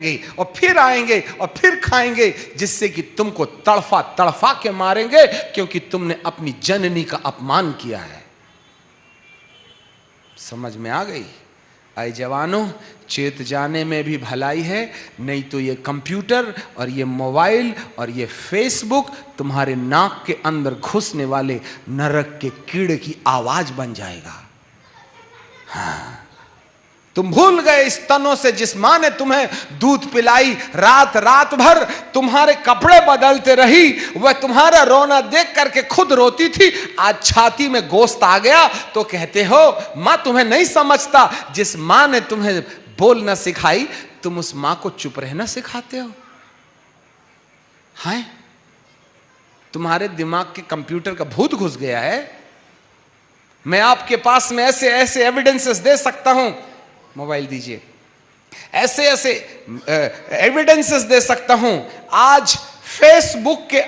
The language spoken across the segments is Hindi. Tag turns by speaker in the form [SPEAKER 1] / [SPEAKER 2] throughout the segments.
[SPEAKER 1] और फिर आएंगे और फिर खाएंगे, जिससे कि तुमको तड़फा तड़फा के मारेंगे, क्योंकि तुमने अपनी जननी का अपमान किया है। समझ में आ गई? आए जवानों, चेत जाने में भी भलाई है, नहीं तो ये कंप्यूटर और ये मोबाइल और ये फेसबुक तुम्हारे नाक के अंदर घुसने वाले नरक के कीड़े की आवाज बन जाएगा। हाँ, तुम भूल गए स्तनों से जिस मां ने तुम्हें दूध पिलाई, रात रात भर तुम्हारे कपड़े बदलते रही, वह तुम्हारा रोना देख करके खुद रोती थी। आज छाती में गोश्त आ गया तो कहते हो मां तुम्हें नहीं समझता। जिस मां ने तुम्हें बोलना सिखाई, तुम उस मां को चुप रहना सिखाते हो। हाय, तुम्हारे दिमाग के कंप्यूटर का भूत घुस गया है। मैं आपके पास में ऐसे ऐसे एविडेंसेस दे सकता हूं, मोबाइल दीजिए, ऐसे ऐसे एविडेंसेस दे सकता हूं। आज फेसबुक के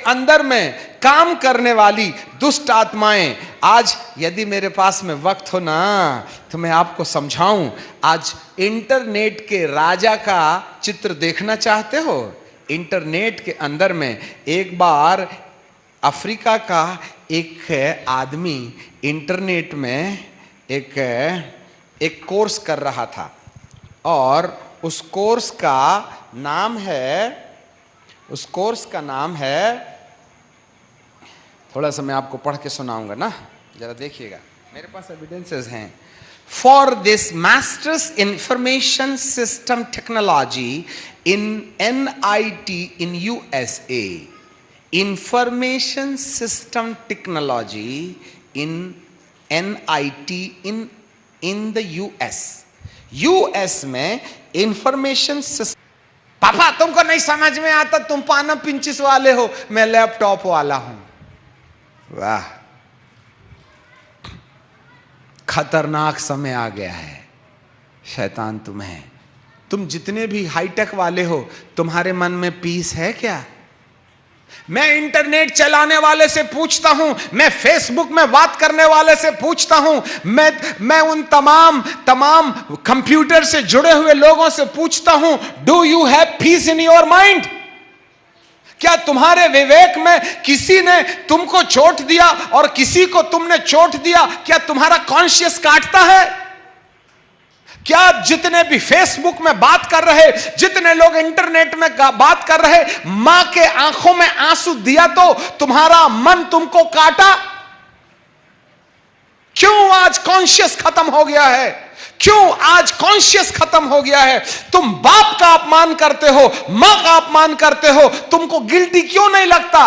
[SPEAKER 1] अंदर में काम करने वाली दुष्ट आत्माएं, आज यदि मेरे पास में वक्त हो ना तो मैं आपको समझाऊं। आज इंटरनेट के राजा का चित्र देखना चाहते हो? इंटरनेट के अंदर में एक बार अफ्रीका का एक आदमी इंटरनेट में एक कोर्स कर रहा था, और उस कोर्स का नाम है, थोड़ा सा मैं आपको पढ़ के सुनाऊंगा ना, जरा देखिएगा, मेरे पास एविडेंसेस हैं। For this masters information system technology in NIT in USA, information system technology in NIT in the US में इंफॉर्मेशन सिस्टम। पापा तुमको नहीं समझ में आता, तुम पाना पिंचिस वाले हो, मैं लैपटॉप वाला हूं। वाह, खतरनाक समय आ गया है शैतान तुम्हें। तुम जितने भी हाईटेक वाले हो, तुम्हारे मन में पीस है क्या? मैं इंटरनेट चलाने वाले से पूछता हूं, मैं फेसबुक में बात करने वाले से पूछता हूं, मैं उन तमाम कंप्यूटर से जुड़े हुए लोगों से पूछता हूं, do you have piece in your mind? क्या तुम्हारे विवेक में किसी ने तुमको चोट दिया और किसी को तुमने चोट दिया? क्या तुम्हारा कॉन्शियस काटता है? क्या जितने भी फेसबुक में बात कर रहे, जितने लोग इंटरनेट में बात कर रहे, मां के आंखों में आंसू दिया तो तुम्हारा मन तुमको काटा? क्यों आज कॉन्शियस खत्म हो गया है? क्यों आज कॉन्शियस खत्म हो गया है? तुम बाप का अपमान करते हो, मां का अपमान करते हो, तुमको गिल्टी क्यों नहीं लगता?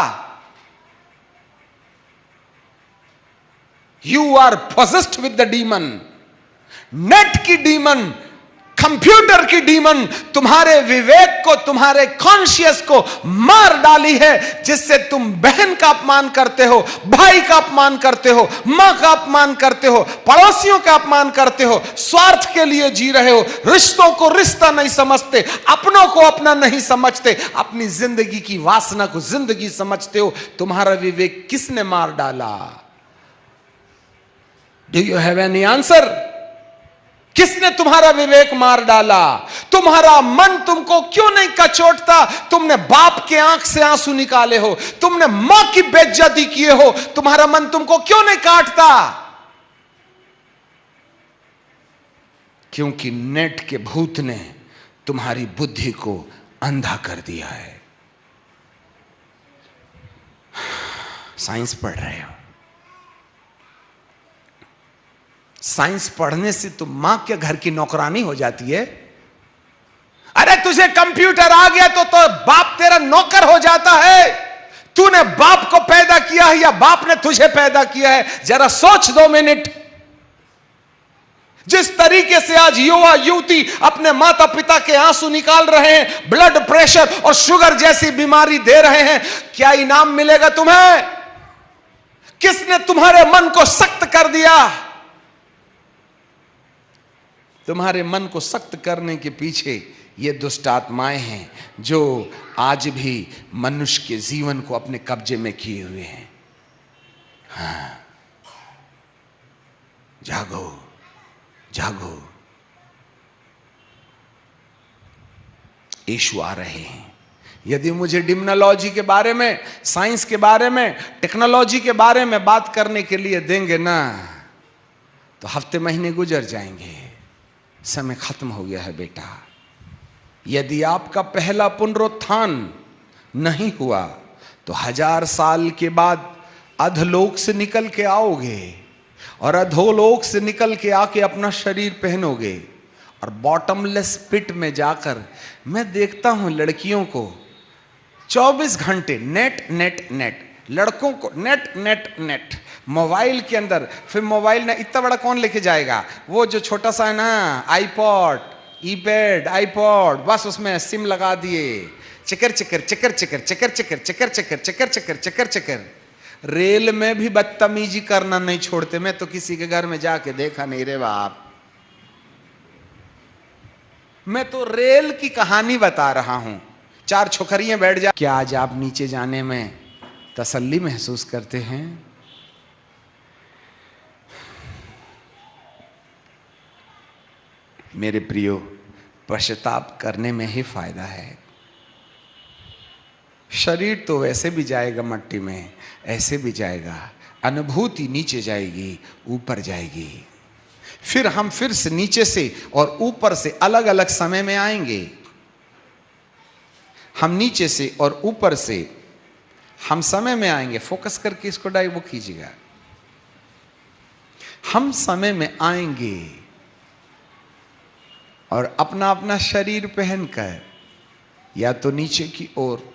[SPEAKER 1] You are possessed with the demon. Net की डीमन, कंप्यूटर की डीमन तुम्हारे विवेक को, तुम्हारे कॉन्शियस को मार डाली है, जिससे तुम बहन का अपमान करते हो, भाई का अपमान करते हो, मां का अपमान करते हो, पड़ोसियों का अपमान करते हो, स्वार्थ के लिए जी रहे हो, रिश्तों को रिश्ता नहीं समझते, अपनों को अपना नहीं समझते, अपनी जिंदगी की वासना को जिंदगी समझते हो। तुम्हारा विवेक किसने मार डाला? Do you have any answer? किसने तुम्हारा विवेक मार डाला? तुम्हारा मन तुमको क्यों नहीं कचोटता? तुमने बाप के आंख से आंसू निकाले हो, तुमने मां की बेइज्जती किए हो, तुम्हारा मन तुमको क्यों नहीं काटता? क्योंकि नेट के भूत ने तुम्हारी बुद्धि को अंधा कर दिया है। साइंस पढ़ रहे हो, साइंस पढ़ने से तो मां के घर की नौकरानी हो जाती है। अरे तुझे कंप्यूटर आ गया तो बाप तेरा नौकर हो जाता है। तूने बाप को पैदा किया है या बाप ने तुझे पैदा किया है? जरा सोच 2 मिनट। जिस तरीके से आज युवा युवती अपने माता पिता के आंसू निकाल रहे हैं, ब्लड प्रेशर और शुगर जैसी बीमारी दे रहे हैं, क्या इनाम मिलेगा तुम्हें? किसने तुम्हारे मन को सख्त कर दिया? तुम्हारे मन को सख्त करने के पीछे ये दुष्ट आत्माएं हैं, जो आज भी मनुष्य के जीवन को अपने कब्जे में किए हुए हैं। हाँ, जागो, जागो। यीशु आ रहे हैं। यदि मुझे डिम्नोलॉजी के बारे में, साइंस के बारे में, टेक्नोलॉजी के बारे में बात करने के लिए देंगे ना, तो हफ्ते महीने गुजर जाएंगे। समय खत्म हो गया है बेटा। यदि आपका पहला पुनरुत्थान नहीं हुआ तो 1000 साल के बाद अधलोक से निकल के आओगे, और अधोलोक से निकल के आके अपना शरीर पहनोगे, और बॉटमलेस पिट में जाकर, मैं देखता हूं लड़कियों को 24 घंटे नेट नेट नेट, लड़कों को नेट नेट नेट, मोबाइल के अंदर। फिर मोबाइल ना इतना बड़ा कौन लेके जाएगा, वो जो छोटा सा है ना आईपॉड, ईपैड, आईपॉड, बस उसमें सिम लगा दिए, चकर चकर चकर चकर चकर चकर चकर चकर चकर चकर चकर चकर। रेल में भी बदतमीजी करना नहीं छोड़ते। मैं तो किसी के घर में जाके देखा नहीं रे बाप। मैं तो रेल की कहानी बता रहा हूं। 4 छोकरियां बैठ जा। क्या आज आप नीचे जाने में तसल्ली महसूस करते हैं? मेरे प्रियो, पश्चाताप करने में ही फायदा है। शरीर तो वैसे भी जाएगा मट्टी में, ऐसे भी जाएगा। अनुभूति नीचे जाएगी, ऊपर जाएगी। फिर हम फिर से नीचे से और ऊपर से अलग अलग समय में आएंगे। हम नीचे से और ऊपर से हम समय में आएंगे। फोकस करके इसको वो कीजिएगा। हम समय में आएंगे और अपना अपना शरीर पहनकर या तो नीचे की ओर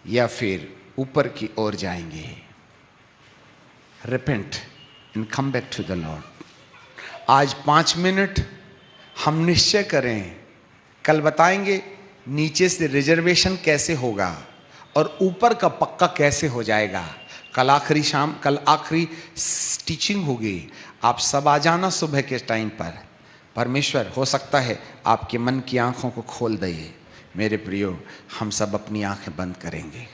[SPEAKER 1] या फिर ऊपर की ओर जाएंगे। Repent and come back to the lord. आज 5 मिनट हम निश्चय करें। कल बताएंगे नीचे से रिजर्वेशन कैसे होगा और ऊपर का पक्का कैसे हो जाएगा। कल आखिरी टीचिंग होगी। आप सब आ जाना सुबह के टाइम पर। परमेश्वर हो सकता है आपके मन की आंखों को खोल दे। मेरे प्रियो, हम सब अपनी आंखें बंद करेंगे।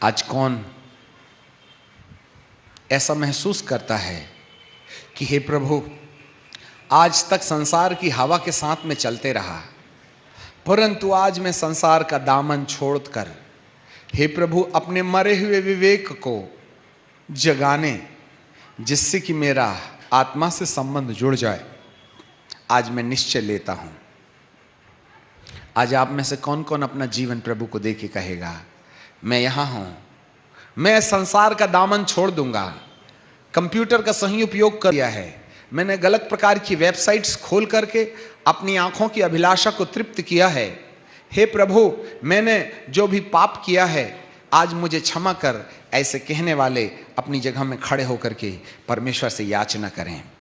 [SPEAKER 1] आज कौन ऐसा महसूस करता है कि हे प्रभु, आज तक संसार की हवा के साथ में चलते रहा, परंतु आज मैं संसार का दामन छोड़कर हे प्रभु अपने मरे हुए विवेक को जगाने, जिससे कि मेरा आत्मा से संबंध जुड़ जाए, आज मैं निश्चय लेता हूं। आज आप में से कौन कौन अपना जीवन प्रभु को दे के कहेगा, मैं यहां हूं, मैं संसार का दामन छोड़ दूंगा। कंप्यूटर का सही उपयोग कर दिया है मैंने, गलत प्रकार की वेबसाइट्स खोल करके अपनी आंखों की अभिलाषा को तृप्त किया है। हे प्रभु, मैंने जो भी पाप किया है आज मुझे क्षमा कर। ऐसे कहने वाले अपनी जगह में खड़े होकर के परमेश्वर से याचना करें।